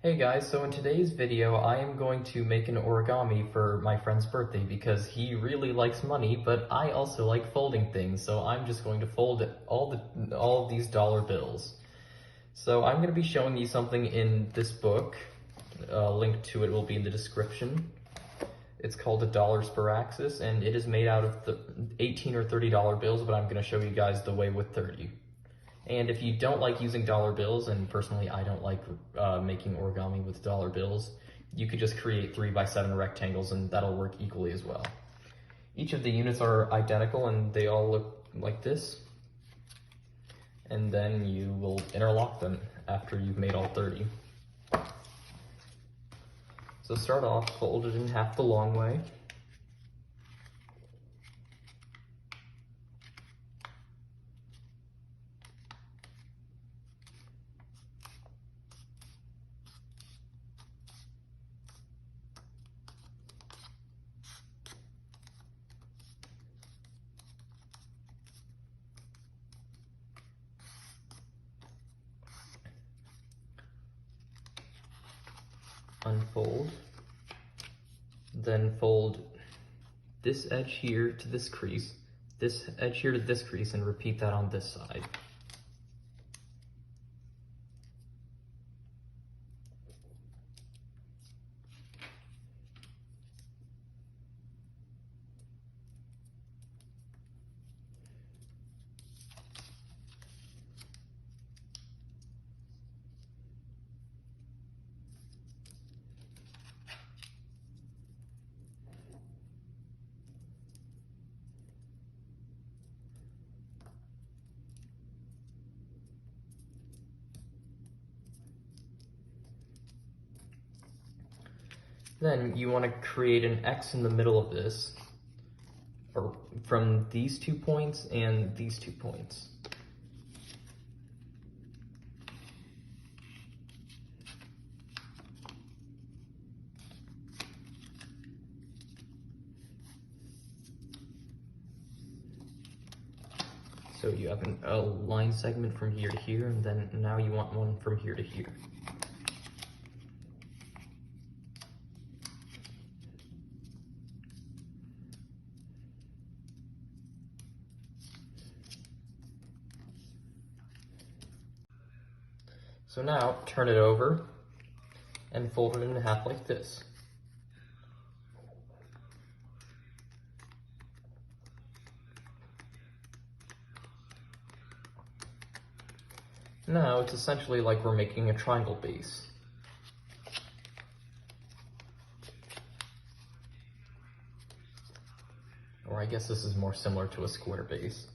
Hey guys, so in today's video I am going to make an origami for my friend's birthday because he really likes money, but I also like folding things, so I'm just going to fold all of these dollar bills. So I'm going to be showing you something in this book. Link to it will be in the description. It's called the Dollars Per Axis, and it is made out of the 18 or $30 bills, but I'm going to show you guys the way with 30. And if you don't like using dollar bills, and personally I don't like making origami with dollar bills, you could just create 3x7 rectangles and that'll work equally as well. Each of the units are identical and they all look like this. And then you will interlock them after you've made all 30. So start off, fold it in half the long way. Unfold, then fold this edge here to this crease, this edge here to this crease, and repeat that on this side. Then you want to create an X in the middle of this, or from these 2 points and these 2 points. So you have a line segment from here to here, and then now you want one from here to here. So now, turn it over and fold it in half like this. Now, it's essentially like we're making a triangle base. Or I guess this is more similar to a square base.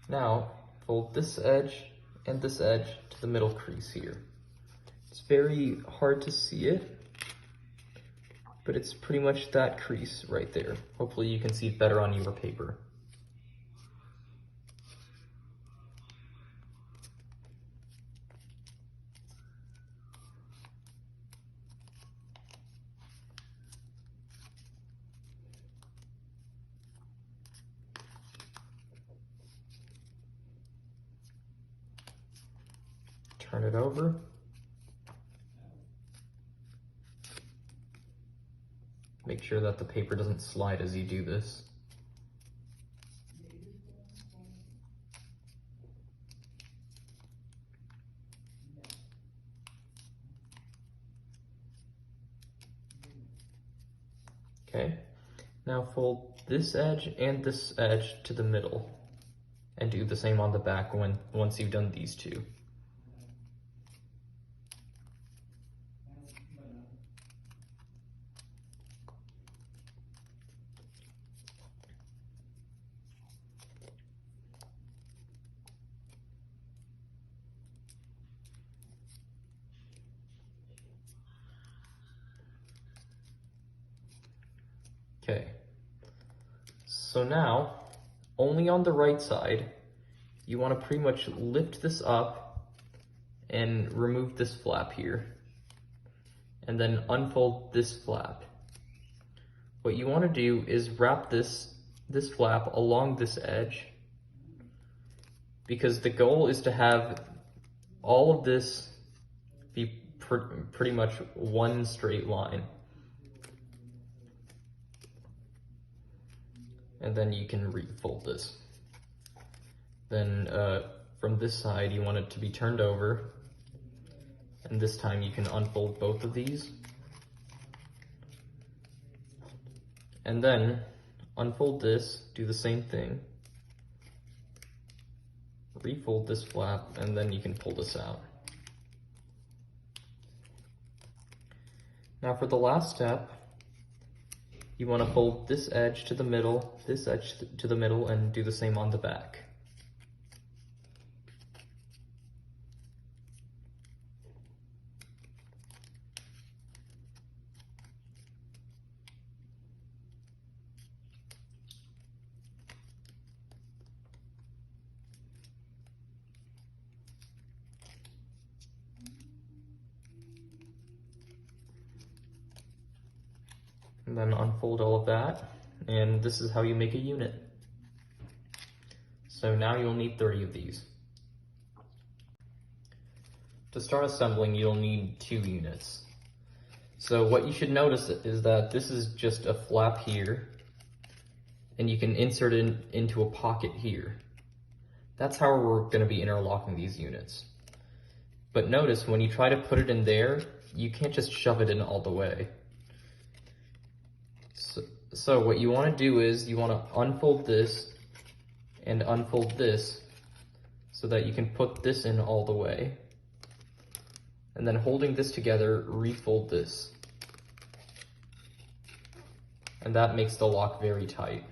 Now, fold this edge and this edge to the middle crease here. It's very hard to see it, but it's pretty much that crease right there. Hopefully you can see it better on your paper. Turn it over. Make sure that the paper doesn't slide as you do this. Okay, now fold this edge and this edge to the middle and do the same on the back once you've done these two. Okay, so now, only on the right side, you want to pretty much lift this up and remove this flap here, and then unfold this flap. What you want to do is wrap this flap along this edge, because the goal is to have all of this be pretty much one straight line. And then you can refold this. Then from this side, you want it to be turned over. And this time you can unfold both of these. And then unfold this, do the same thing. Refold this flap, and then you can pull this out. Now for the last step, you want to fold this edge to the middle, this edge to the middle, and do the same on the back. And then unfold all of that, and this is how you make a unit. So now you'll need 30 of these. To start assembling, you'll need 2 units. So what you should notice is that this is just a flap here, and you can insert it into a pocket here. That's how we're going to be interlocking these units. But notice when you try to put it in there, you can't just shove it in all the way. So what you want to do is you want to unfold this and unfold this so that you can put this in all the way. And then holding this together, refold this. And that makes the lock very tight.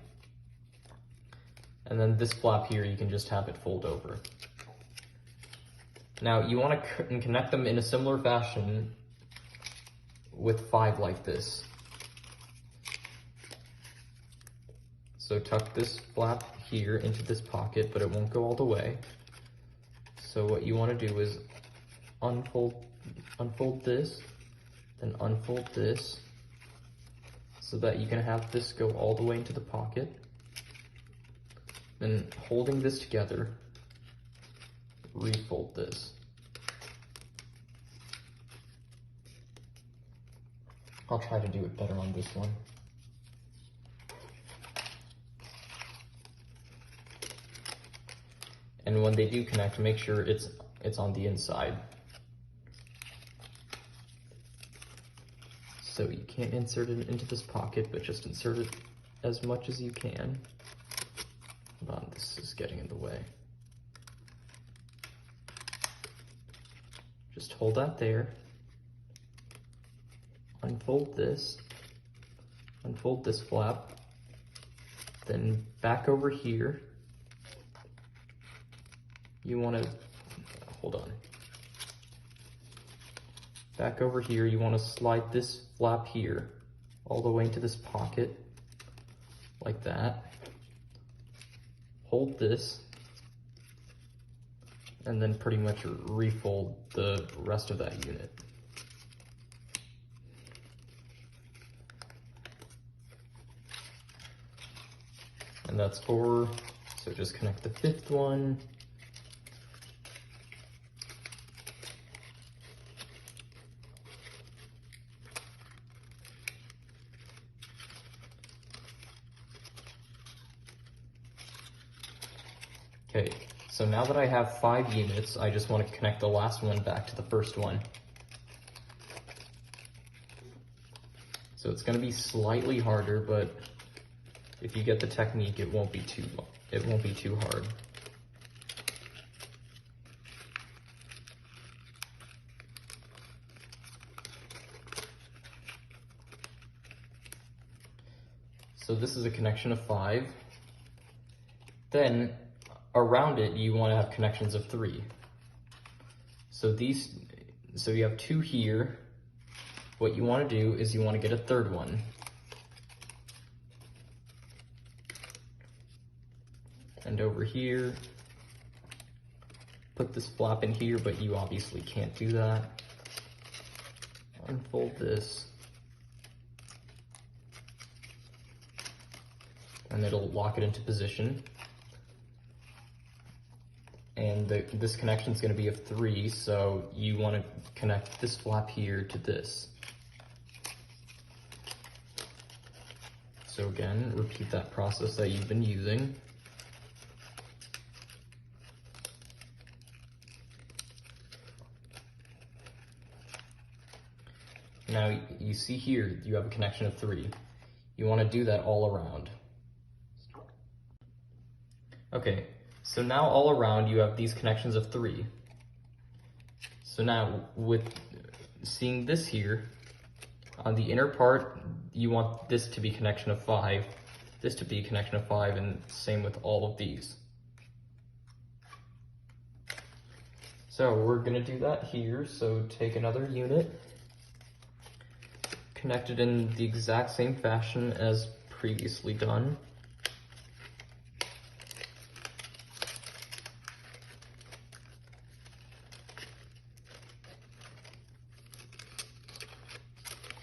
And then this flap here, you can just have it fold over. Now you want to connect them in a similar fashion with 5 like this. So tuck this flap here into this pocket, but it won't go all the way. So what you want to do is unfold this, then unfold this, so that you can have this go all the way into the pocket. Then holding this together, refold this. I'll try to do it better on this one. And when they do connect, make sure it's on the inside. So you can't insert it into this pocket, but just insert it as much as you can. Hold on, this is getting in the way. Just hold that there. Unfold this flap, then back over here. You want to, hold on. Back over here, you want to slide this flap here all the way into this pocket, like that. Hold this, and then pretty much refold the rest of that unit. And that's 4, so just connect the 5th one. Okay, so now that I have 5 units, I just want to connect the last one back to the first one. So it's going to be slightly harder, but if you get the technique, it won't be too hard. So this is a connection of 5. Then around it, you want to have connections of 3. So you have 2 here. What you want to do is you want to get a 3rd one. And over here, put this flap in here, but you obviously can't do that. Unfold this. And it'll lock it into position. and this connection is going to be of 3, so you want to connect this flap here to this. So again, repeat that process that you've been using. Now you see here, you have a connection of 3. You want to do that all around. Okay, so now all around you have these connections of 3. So now with seeing this here, on the inner part, you want this to be connection of 5, this to be connection of 5, and same with all of these. So we're gonna do that here, so take another unit, connect it in the exact same fashion as previously done.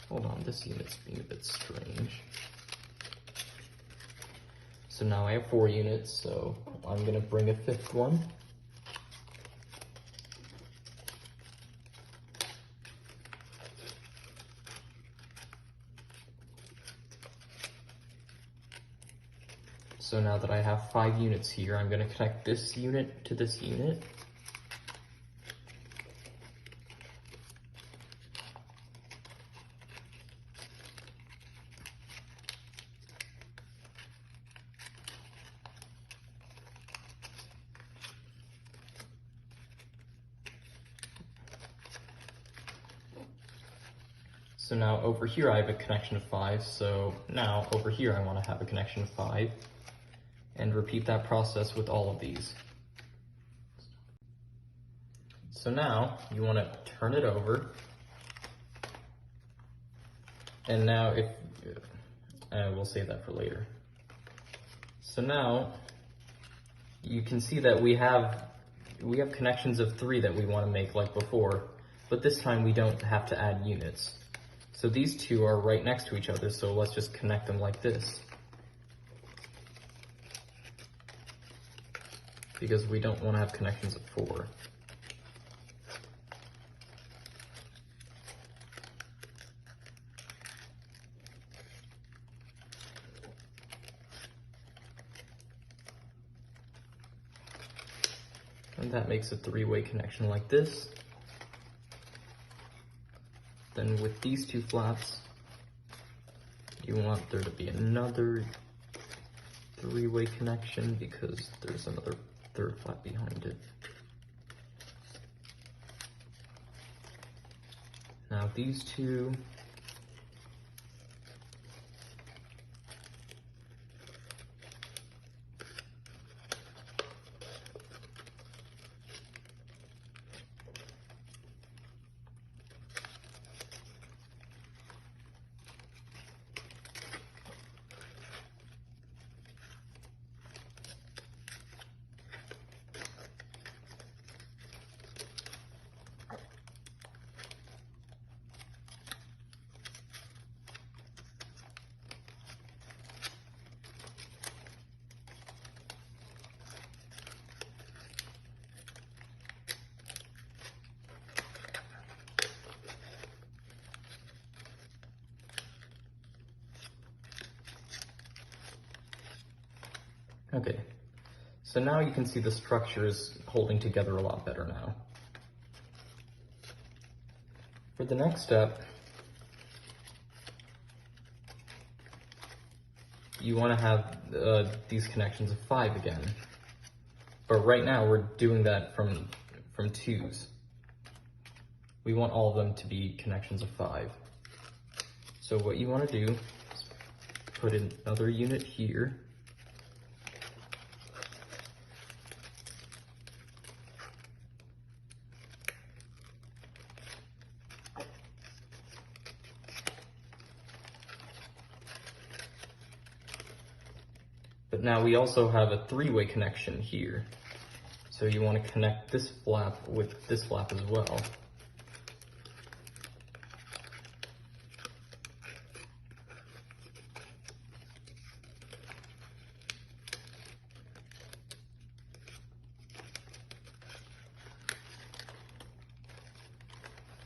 Hold on, this unit's being a bit strange. So now I have 4 units, so I'm gonna bring a 5th one. So now that I have 5 units here, I'm gonna connect this unit to this unit. So now over here I have a connection of 5, so now over here I want to have a connection of 5, and repeat that process with all of these. So now you want to turn it over, and now if, we'll save that for later. So now you can see that we have connections of 3 that we want to make like before, but this time we don't have to add units. So these 2 are right next to each other, so let's just connect them like this. Because we don't want to have connections of 4. And that makes a 3-way connection like this. Then with these 2 flaps, you want there to be another 3-way connection because there's another 3rd flap behind it. Now these 2, okay, so now you can see the structure is holding together a lot better now. For the next step, you want to have these connections of 5 again. But right now we're doing that from 2s. We want all of them to be connections of 5. So what you want to do is put another unit here. But now we also have a 3-way connection here. So you want to connect this flap with this flap as well.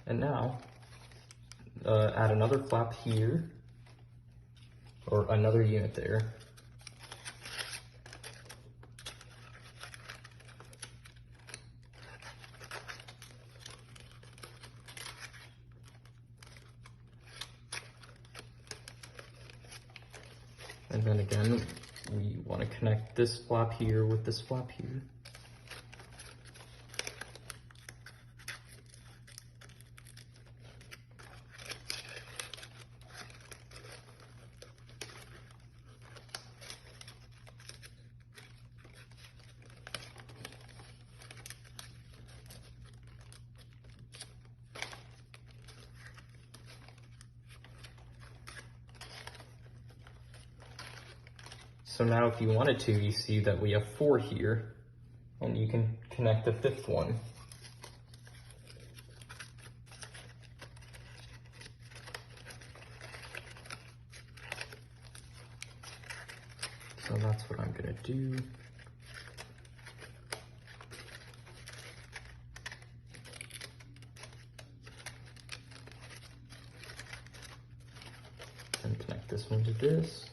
And now, add another flap here, or another unit there. And then again, we want to connect this flap here with this flap here. So now if you wanted to, you see that we have 4 here, and you can connect the 5th one. So that's what I'm gonna do. And connect this one to this.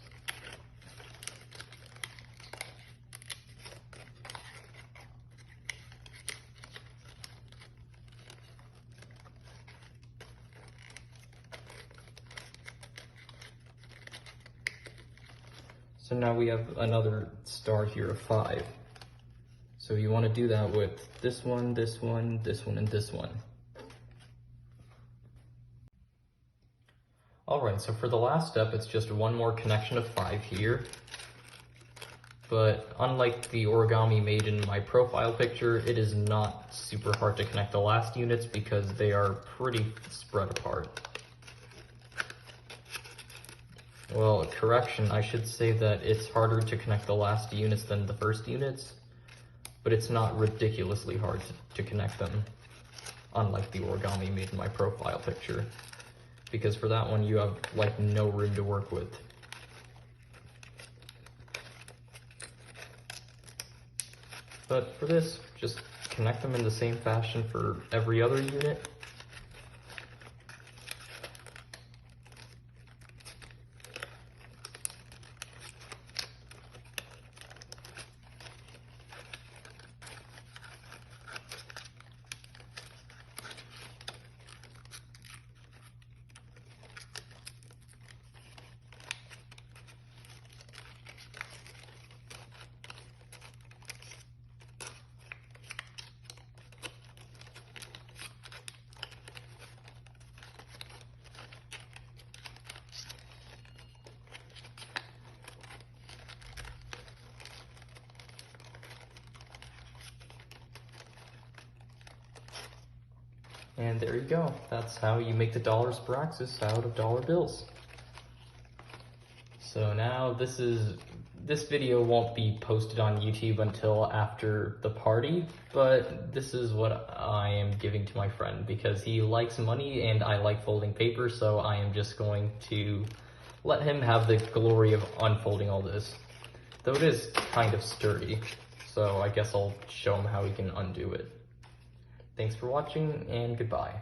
So now we have another star here of 5. So you want to do that with this one, this one, this one, and this one. Alright, so for the last step, it's just one more connection of 5 here. But unlike the origami made in my profile picture, it is not super hard to connect the last units because they are pretty spread apart. Well, correction, I should say that it's harder to connect the last units than the first units, but it's not ridiculously hard to connect them, unlike the origami made in my profile picture, because for that one you have like no room to work with. But for this, just connect them in the same fashion for every other unit. And there you go. That's how you make the dollars Braxis out of dollar bills. So now this video won't be posted on YouTube until after the party, but this is what I am giving to my friend because he likes money and I like folding paper, so I am just going to let him have the glory of unfolding all this. Though it is kind of sturdy, so I guess I'll show him how he can undo it. Thanks for watching, and goodbye.